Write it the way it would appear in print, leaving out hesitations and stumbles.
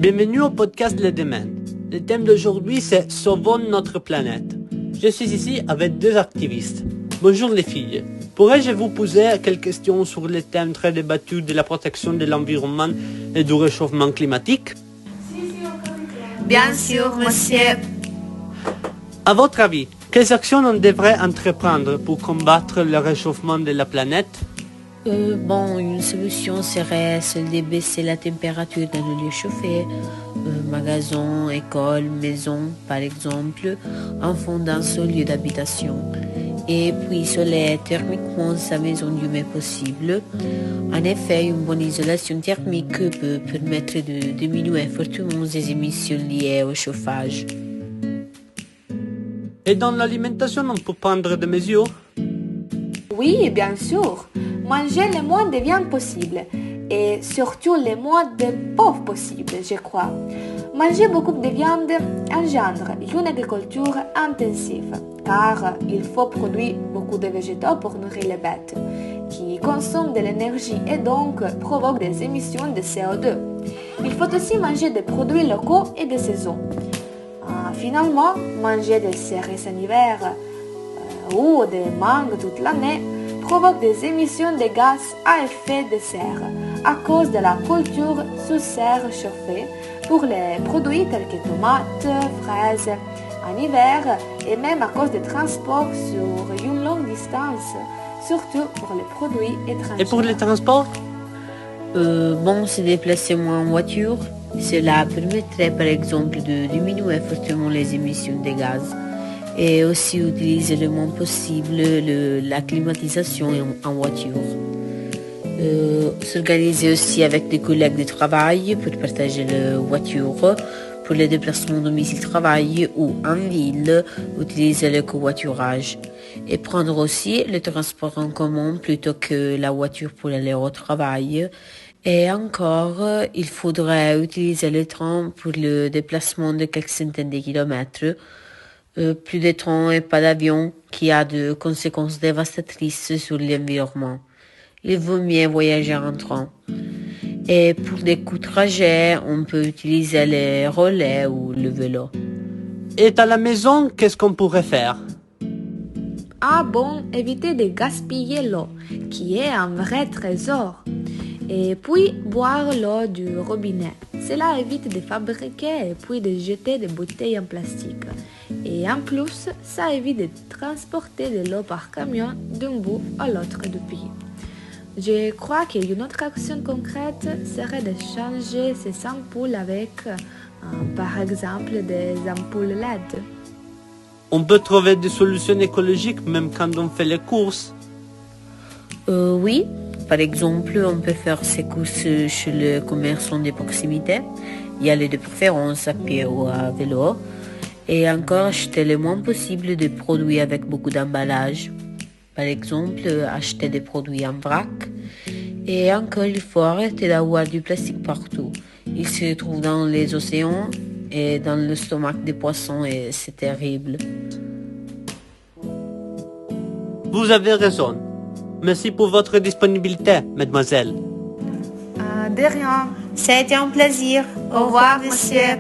Bienvenue au podcast Les Domaines. Le thème d'aujourd'hui, c'est Sauvons notre planète. Je suis ici avec deux activistes. Bonjour les filles. Pourrais-je vous poser quelques questions sur le thème très débattu de la protection de l'environnement et du réchauffement climatique? Bien sûr, monsieur. À votre avis, quelles actions on devrait entreprendre pour combattre le réchauffement de la planète? Une solution serait celle de baisser la température dans le lieu chauffé, magasins, écoles, maisons par exemple, en fondant son lieu d'habitation. Et puis isoler thermiquement sa maison du mieux possible. En effet, une bonne isolation thermique peut permettre de diminuer fortement les émissions liées au chauffage. Et dans l'alimentation, on peut prendre des mesures? Oui, bien sûr. Manger le moins de viande possible et surtout le moins de pauvres possible, je crois. Manger beaucoup de viande engendre une agriculture intensive car il faut produire beaucoup de végétaux pour nourrir les bêtes qui consomment de l'énergie et donc provoquent des émissions de CO2. Il faut aussi manger des produits locaux et de saison. Finalement, manger des cerises en hiver ou des mangues toute l'année provoque des émissions de gaz à effet de serre à cause de la culture sous serre chauffée pour les produits tels que tomates, fraises en hiver et même à cause des transports sur une longue distance, surtout pour les produits étrangers. Et pour les transports? Se déplacer moins en voiture, cela permettrait par exemple de diminuer fortement les émissions de gaz. Et aussi utiliser le moins possible la climatisation en voiture. S'organiser aussi avec des collègues de travail pour partager la voiture, pour les déplacements domicile-travail ou en ville, utiliser le covoiturage. Et prendre aussi le transport en commun plutôt que la voiture pour aller au travail. Et encore, il faudrait utiliser le train pour le déplacement de quelques centaines de kilomètres. Plus de trains et pas d'avion qui a de conséquences dévastatrices sur l'environnement. Il vaut mieux voyager en train. Et pour des courts trajets, on peut utiliser les relais ou le vélo. Et à la maison, qu'est-ce qu'on pourrait faire? Éviter de gaspiller l'eau, qui est un vrai trésor. Et puis, boire l'eau du robinet. Cela évite de fabriquer et puis de jeter des bouteilles en plastique. Et en plus, ça évite de transporter de l'eau par camion d'un bout à l'autre du pays. Je crois qu'une autre action concrète serait de changer ces ampoules avec, par exemple, des ampoules LED. On peut trouver des solutions écologiques même quand on fait les courses? Oui. Par exemple, on peut faire ses courses chez le commerçant de proximité, y aller de préférence à pied ou à vélo, et encore acheter le moins possible de produits avec beaucoup d'emballage. Par exemple, acheter des produits en vrac. Et encore, il faut arrêter d'avoir du plastique partout. Il se trouve dans les océans et dans le stomac des poissons et c'est terrible. Vous avez raison. Merci pour votre disponibilité, mademoiselle. De rien. C'était un plaisir. Au revoir, monsieur.